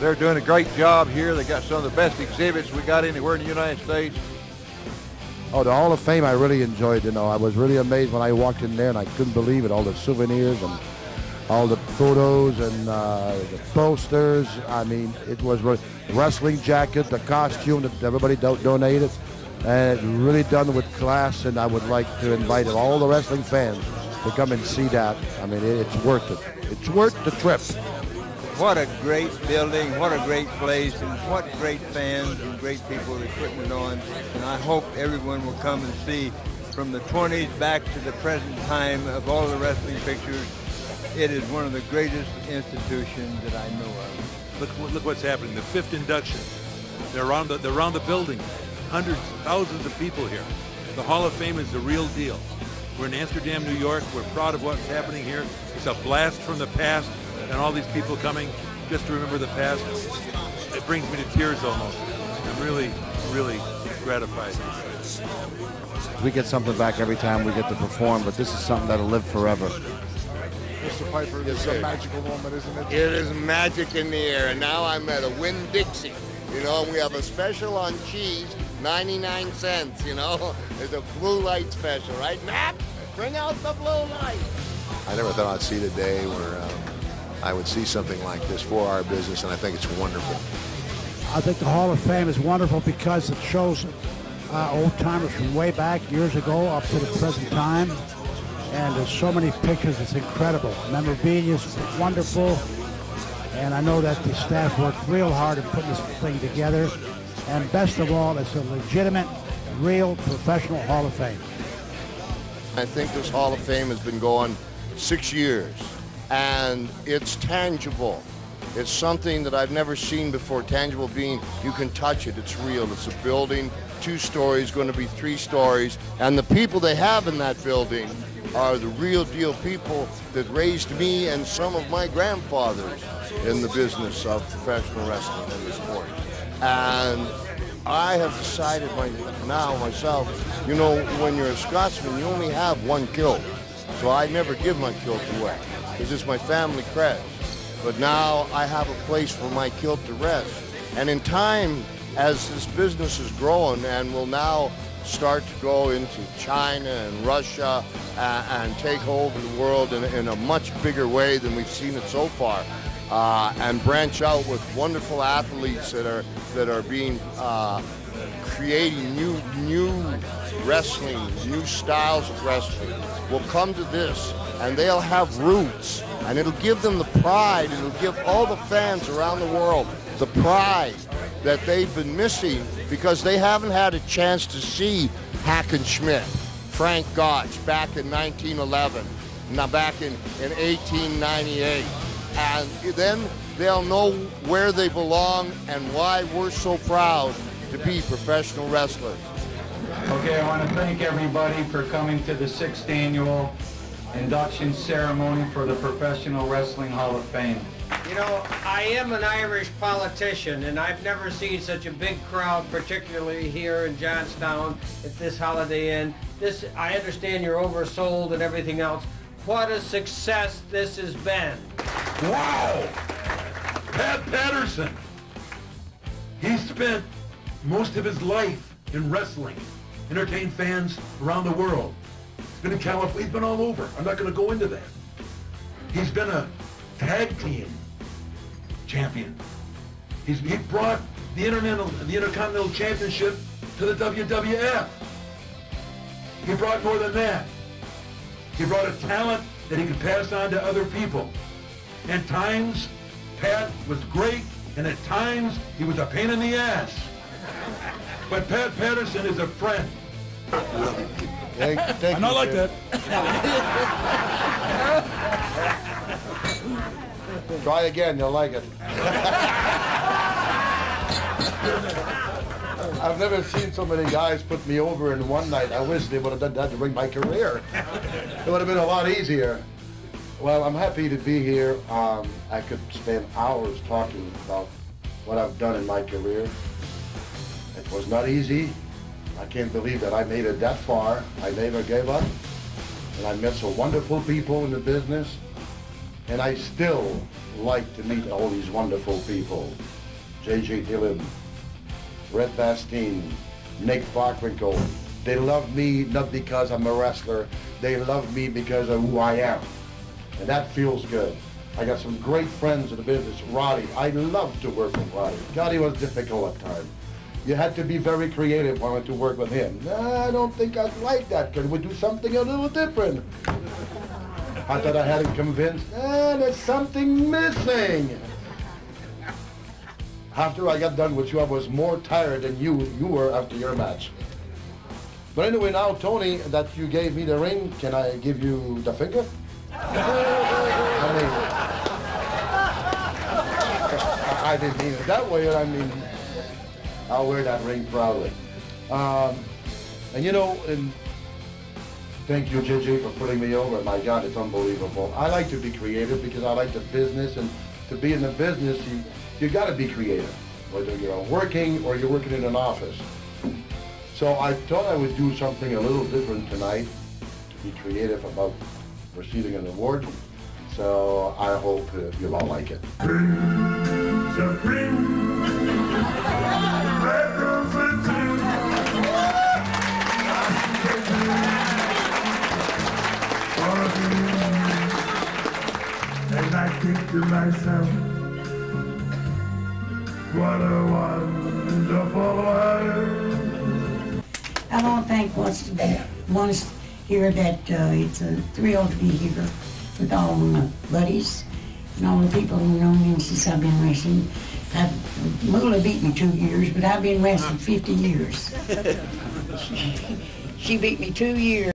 They're doing a great job here. They got some of the best exhibits we got anywhere in the United States. Oh, the Hall of Fame I really enjoyed, you know. I was really amazed when I walked in there and I couldn't believe it, all the souvenirs and all the photos and the posters. I mean, it was really, wrestling jacket, the costume that everybody donated, and really done with class, and I would like to invite all the wrestling fans to come and see that. I mean, it's worth it. It's worth the trip. What a great building, what a great place, and what great fans and great people they're putting it on. And I hope everyone will come and see from the 20s back to the present time of all the wrestling pictures. It is one of the greatest institutions that I know of. Look what's happening. The 5th induction. They're around the building. Hundreds, thousands of people here. The Hall of Fame is the real deal. We're in Amsterdam, New York. We're proud of what's happening here. It's a blast from the past. And all these people coming just to remember the past, it brings me to tears almost. I'm really, really gratified. We get something back every time we get to perform, but this is something that'll live forever. Mr. Piper, this is a magical moment, isn't it? It is magic in the air, and now I'm at a Winn-Dixie. You know, and we have a special on cheese, 99 cents, you know. There's a blue light special, right, Matt? Bring out the blue light. I never thought I'd see the day where I would see something like this for our business, and I think it's wonderful. I think the Hall of Fame is wonderful because it shows old timers from way back years ago up to the present time, and there's so many pictures. It's incredible. Memorabilia is wonderful, and I know that the staff worked real hard in putting this thing together, and best of all, it's a legitimate, real professional Hall of Fame. I think this Hall of Fame has been going 6 years. And it's tangible. It's something that I've never seen before. Tangible being you can touch it. It's real. It's a building, 2 stories, going to be 3 stories. And the people they have in that building are the real deal people that raised me and some of my grandfathers in the business of professional wrestling and the sport. And I have decided myself, you know, when you're a Scotsman, you only have 1 kilt. So I never give my kilt away. This is my family crest. But now I have a place for my kilt to rest. And in time, as this business is growing and will now start to go into China and Russia and take hold of the world in a much bigger way than we've seen it so far, and branch out with wonderful athletes that are being creating new wrestling, new styles of wrestling, will come to this, and they'll have roots, and it'll give them the pride, it'll give all the fans around the world the pride that they've been missing because they haven't had a chance to see Hackenschmidt, Frank Gotch back in 1911, now back in 1898, and then they'll know where they belong and why we're so proud to be professional wrestlers. Okay, I want to thank everybody for coming to the 6th annual induction ceremony for the Professional Wrestling Hall of Fame. You know, I am an Irish politician, and I've never seen such a big crowd, particularly here in Johnstown at this Holiday Inn. I understand you're oversold and everything else. What a success this has been. Wow! Pat Patterson. He spent most of his life in wrestling, entertained fans around the world. He's been in California, he's been all over. I'm not going to go into that. He's been a tag team champion. He brought the Intercontinental Championship to the WWF. He brought more than that. He brought a talent that he could pass on to other people. At times, Pat was great, and at times, he was a pain in the ass. But Pat Patterson is a friend. I'm not like that. Try again, you'll like it. I've never seen so many guys put me over in one night. I wish they would have done that to bring my career. It would have been a lot easier. Well, I'm happy to be here. I could spend hours talking about what I've done in my career. It was not easy. I can't believe that I made it that far. I never gave up. And I met some wonderful people in the business. And I still like to meet all these wonderful people. J.J. Dillon, Red Bastien, Nick Bockwinkel. They love me not because I'm a wrestler, they love me because of who I am. And that feels good. I got some great friends in the business. Roddy, I love to work with Roddy. God, he was difficult at times. You had to be very creative wanting to work with him. Nah, I don't think I'd like that. Can we do something a little different? I thought I had him convinced. There's something missing. After I got done with you, I was more tired than you were after your match. But anyway, now, Tony, that you gave me the ring, can I give you the finger? I didn't mean it that way. I mean, I'll wear that ring proudly. And you know, thank you, JJ, for putting me over. My God, it's unbelievable. I like to be creative because I like the business, and to be in the business, you got to be creative, whether you're working or you're working in an office. So I thought I would do something a little different tonight to be creative about receiving an award. So I hope you'll all like it. And I think to myself, what a wonderful world. I want to thank once here that it's a thrill to be here with all my buddies and all the people who know me since I've been wrestling. Moolah beat me 2 years, but I've been wrestling 50 years. She beat me 2 years.